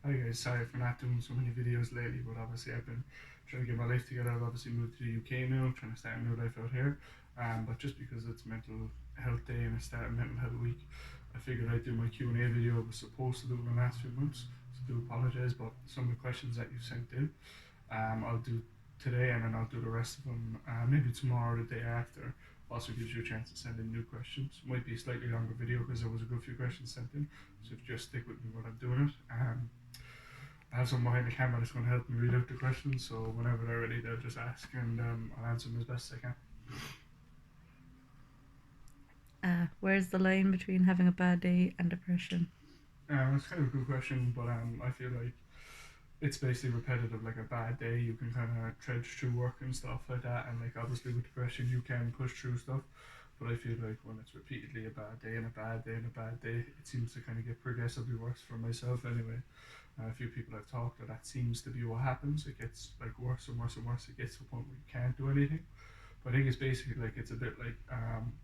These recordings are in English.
Hi guys, sorry for not doing so many videos lately, but obviously I've been trying to get my life together. I've obviously moved to the UK now, trying to start a new life out here. But just because it's Mental Health Day and I started Mental Health Week, I figured I'd do my Q&A video I was supposed to do in the last few months. So I do apologise, but some of the questions that you sent in, I'll do today and then I'll do the rest of them maybe tomorrow or the day after. Also gives you a chance to send in new questions. Might be a slightly longer video because there was a good few questions sent in. So if you just stick with me while I'm doing it. I have someone behind the camera that's going to help me read out the questions, so whenever they're ready, they'll just ask and I'll answer them as best I can. Where's the line between having a bad day and depression? It's kind of a good question, but I feel like it's basically repetitive. Like a bad day, you can kind of trudge through work and stuff like that, and like obviously with depression, you can push through stuff. But I feel like when it's repeatedly a bad day and a bad day and a bad day, it seems to kind of get progressively worse for myself anyway. A few people I've talked to, that seems to be what happens. It gets like worse and worse and worse. It gets to a point where you can't do anything. But I think it's basically like it's a bit like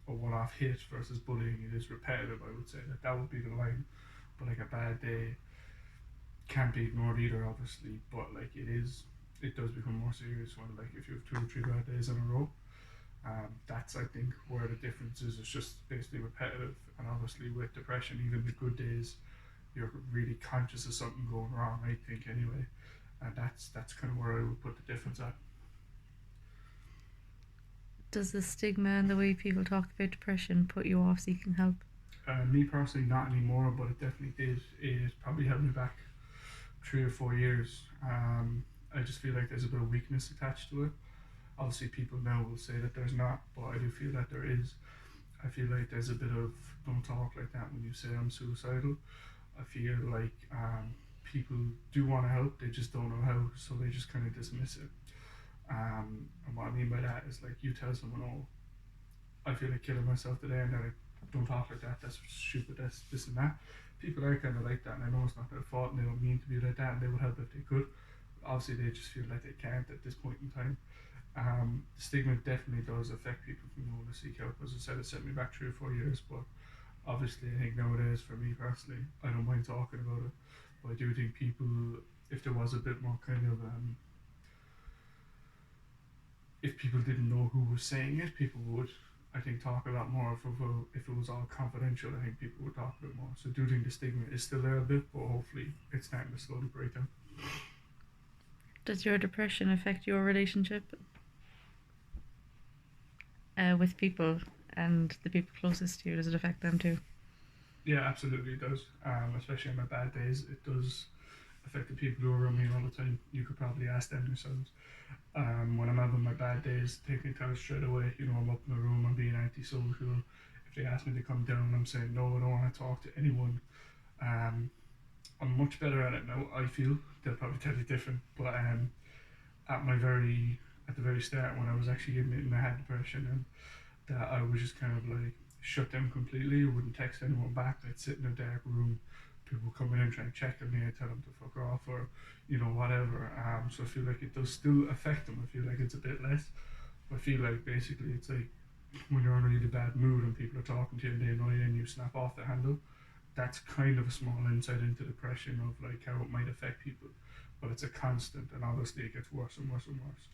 a one-off hit versus bullying. It is repetitive. I would say that would be the line. But like a bad day can't be ignored either, obviously. But like it does become more serious when like if you have 2 or 3 bad days in a row. That's I think where the difference is. It's just basically repetitive, and obviously with depression, even the good days, you're really conscious of something going wrong. I think anyway, and that's kind of where I would put the difference at. Does the stigma and the way people talk about depression put you off seeking help? Me personally, not anymore, but it definitely did. It probably held me back 3 or 4 years. I just feel like there's a bit of weakness attached to it. Obviously, people now will say that there's not, but I do feel that there is. I feel like there's a bit of don't talk like that when you say I'm suicidal. I feel like people do want to help, they just don't know how, so they just kind of dismiss it. And what I mean by that is like you tell someone, oh, I feel like killing myself today, and they're like, don't talk like that, that's stupid, that's this and that. People are kind of like that, and I know it's not their fault, and they don't mean to be like that, and they would help if they could. Obviously, they just feel like they can't at this point in time. The stigma definitely does affect people from going to seek help. As I said, it set me back 3 or 4 years, but obviously, I think nowadays, for me personally, I don't mind talking about it. But I do think people, if there was a bit more kind of, if people didn't know who was saying it, people would, I think, talk a lot more. If it was all confidential, I think people would talk a bit more. So I do think the stigma is still there a bit, but hopefully it's starting to slowly break down. Does your depression affect your relationship with people and the people closest to you? Does it affect them too? Yeah, absolutely it does. Especially on my bad days, it does affect the people who are around me all the time. You could probably ask them yourselves. When I'm having my bad days, take me out straight away. You know, I'm up in the room, I'm being antisocial. If they ask me to come down, I'm saying no, I don't want to talk to anyone. Um, I'm much better at it now. I feel they'll probably tell you different, but at my very at the very start when I was actually admitting I had depression and that I was just kind of like shut down completely. I wouldn't text anyone back. I'd sit in a dark room. People coming in trying to check on me. I tell them to fuck off or whatever. So I feel like it does still affect them. I feel like it's a bit less. I feel like basically it's like when you're in a really bad mood and people are talking to you and they annoy you and you snap off the handle. That's kind of a small insight into depression of like how it might affect people, but it's a constant and obviously it gets worse and worse and worse.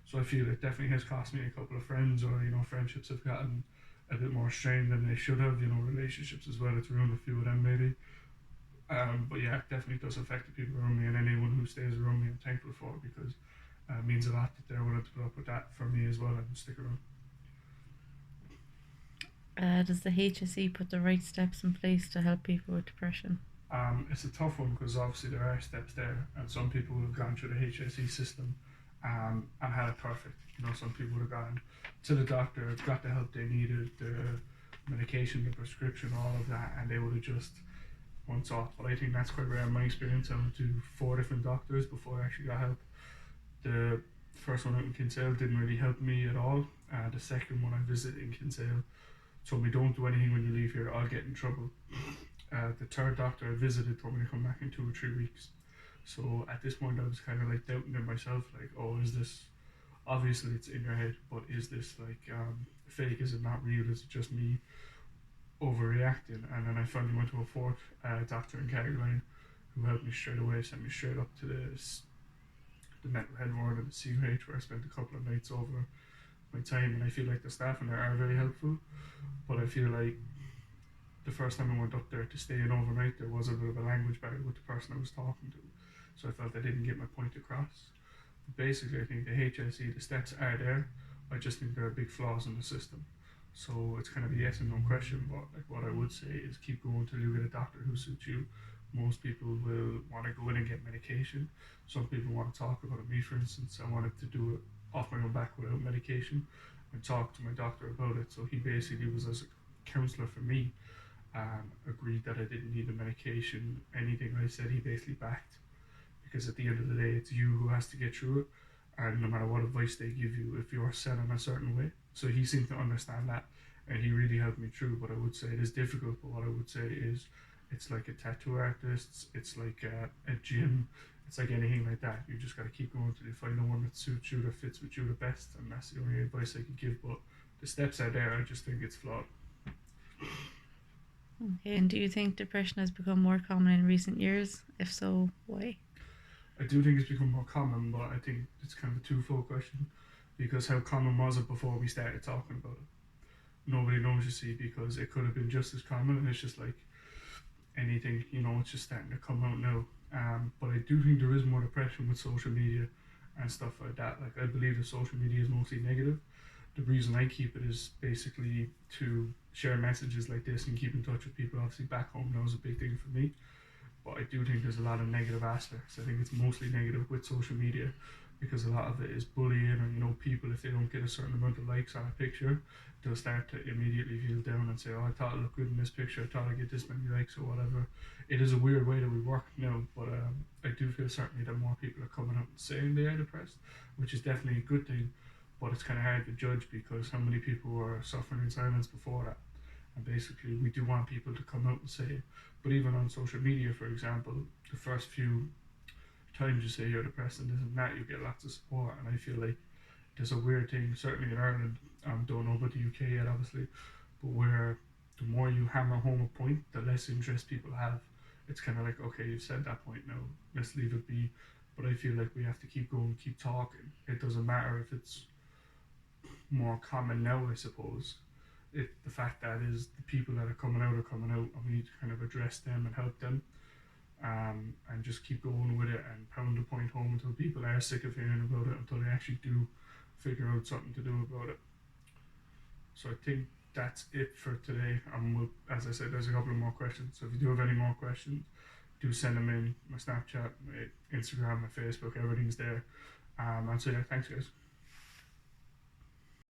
So I feel it definitely has cost me a couple of friends, or friendships have gotten a bit more strained than they should have. Relationships as well. It's ruined a few of them maybe. But yeah, it definitely does affect the people around me, and anyone who stays around me, I'm thankful for because it means a lot that they're willing to put up with that for me as well and stick around. Does the HSE put the right steps in place to help people with depression? It's a tough one because obviously there are steps there, and some people have gone through the HSE system and had it perfect. Some people would have gone to the doctor, got the help they needed, the medication, the prescription, all of that, and they would have just once off. But I think that's quite rare in my experience. I went to 4 different doctors before I actually got help. The first one out in Kinsale didn't really help me at all. The second one I visited in Kinsale told me don't do anything when you leave here, I'll get in trouble. The third doctor I visited told me to come back in 2 or 3 weeks. So at this point, I was kind of like doubting it myself, like, oh, is this obviously it's in your head, but is this like fake? Is it not real? Is it just me overreacting? And then I finally went to a fourth doctor in Carrigaline who helped me straight away, sent me straight up to the mental health ward of the CUH, where I spent a couple of nights over my time. And I feel like the staff in there are very helpful, but I feel like the first time I went up there to stay in overnight, there was a bit of a language barrier with the person I was talking to, so I felt I didn't get my point across. But basically, I think the HSE, the steps are there. I just think there are big flaws in the system. So it's kind of a yes and no question, but like what I would say is keep going till you get a doctor who suits you. Most people will want to go in and get medication. Some people want to talk about it. Me, for instance, I wanted to do it off my own back without medication and talk to my doctor about it. So he basically was as a counsellor for me, agreed that I didn't need the medication. Anything I said, he basically backed, because at the end of the day, it's you who has to get through it. And no matter what advice they give you, if you're set on a certain way. So he seemed to understand that, and he really helped me through. But I would say it is difficult, but what I would say is it's like a tattoo artist, it's like a gym, it's like anything like that. You just got to keep going till you find the one that suits you, that fits with you the best, and that's the only advice I could give. But the steps are there, I just think it's flawed. Okay, and do you think depression has become more common in recent years? If so, why? I do think it's become more common, but I think it's kind of a twofold question, because how common was it before we started talking about it? Nobody knows, you see, because it could have been just as common, and it's just like anything, it's just starting to come out now. But I do think there is more depression with social media and stuff like that. Like, I believe that social media is mostly negative. The reason I keep it is basically to share messages like this and keep in touch with people. Obviously, back home, that was a big thing for me. But I do think there's a lot of negative aspects. I think it's mostly negative with social media, because a lot of it is bullying, or people, if they don't get a certain amount of likes on a picture, they'll start to immediately feel down and say, oh, I thought it looked good in this picture, I thought I'd get this many likes or whatever. It is a weird way that we work now, but I do feel certainly that more people are coming out and saying they are depressed, which is definitely a good thing. But it's kind of hard to judge, because how many people were suffering in silence before that. And basically, we do want people to come out and say it. But even on social media, for example, the first few times you say you're depressed and this and that, you get lots of support. And I feel like there's a weird thing, certainly in Ireland, don't know about the UK yet, obviously, but where the more you hammer home a point, the less interest people have. It's kind of like, okay, you've said that point now, let's leave it be. But I feel like we have to keep going, keep talking. It doesn't matter if it's more common now, I suppose. The fact that is the people that are coming out, and we need to kind of address them and help them, and just keep going with it and pound the point home until people are sick of hearing about it, until they actually do figure out something to do about it. So I think that's it for today. As I said, there's a couple of more questions. So if you do have any more questions, do send them in. My Snapchat, my Instagram, my Facebook, everything's there. And so yeah, thanks guys.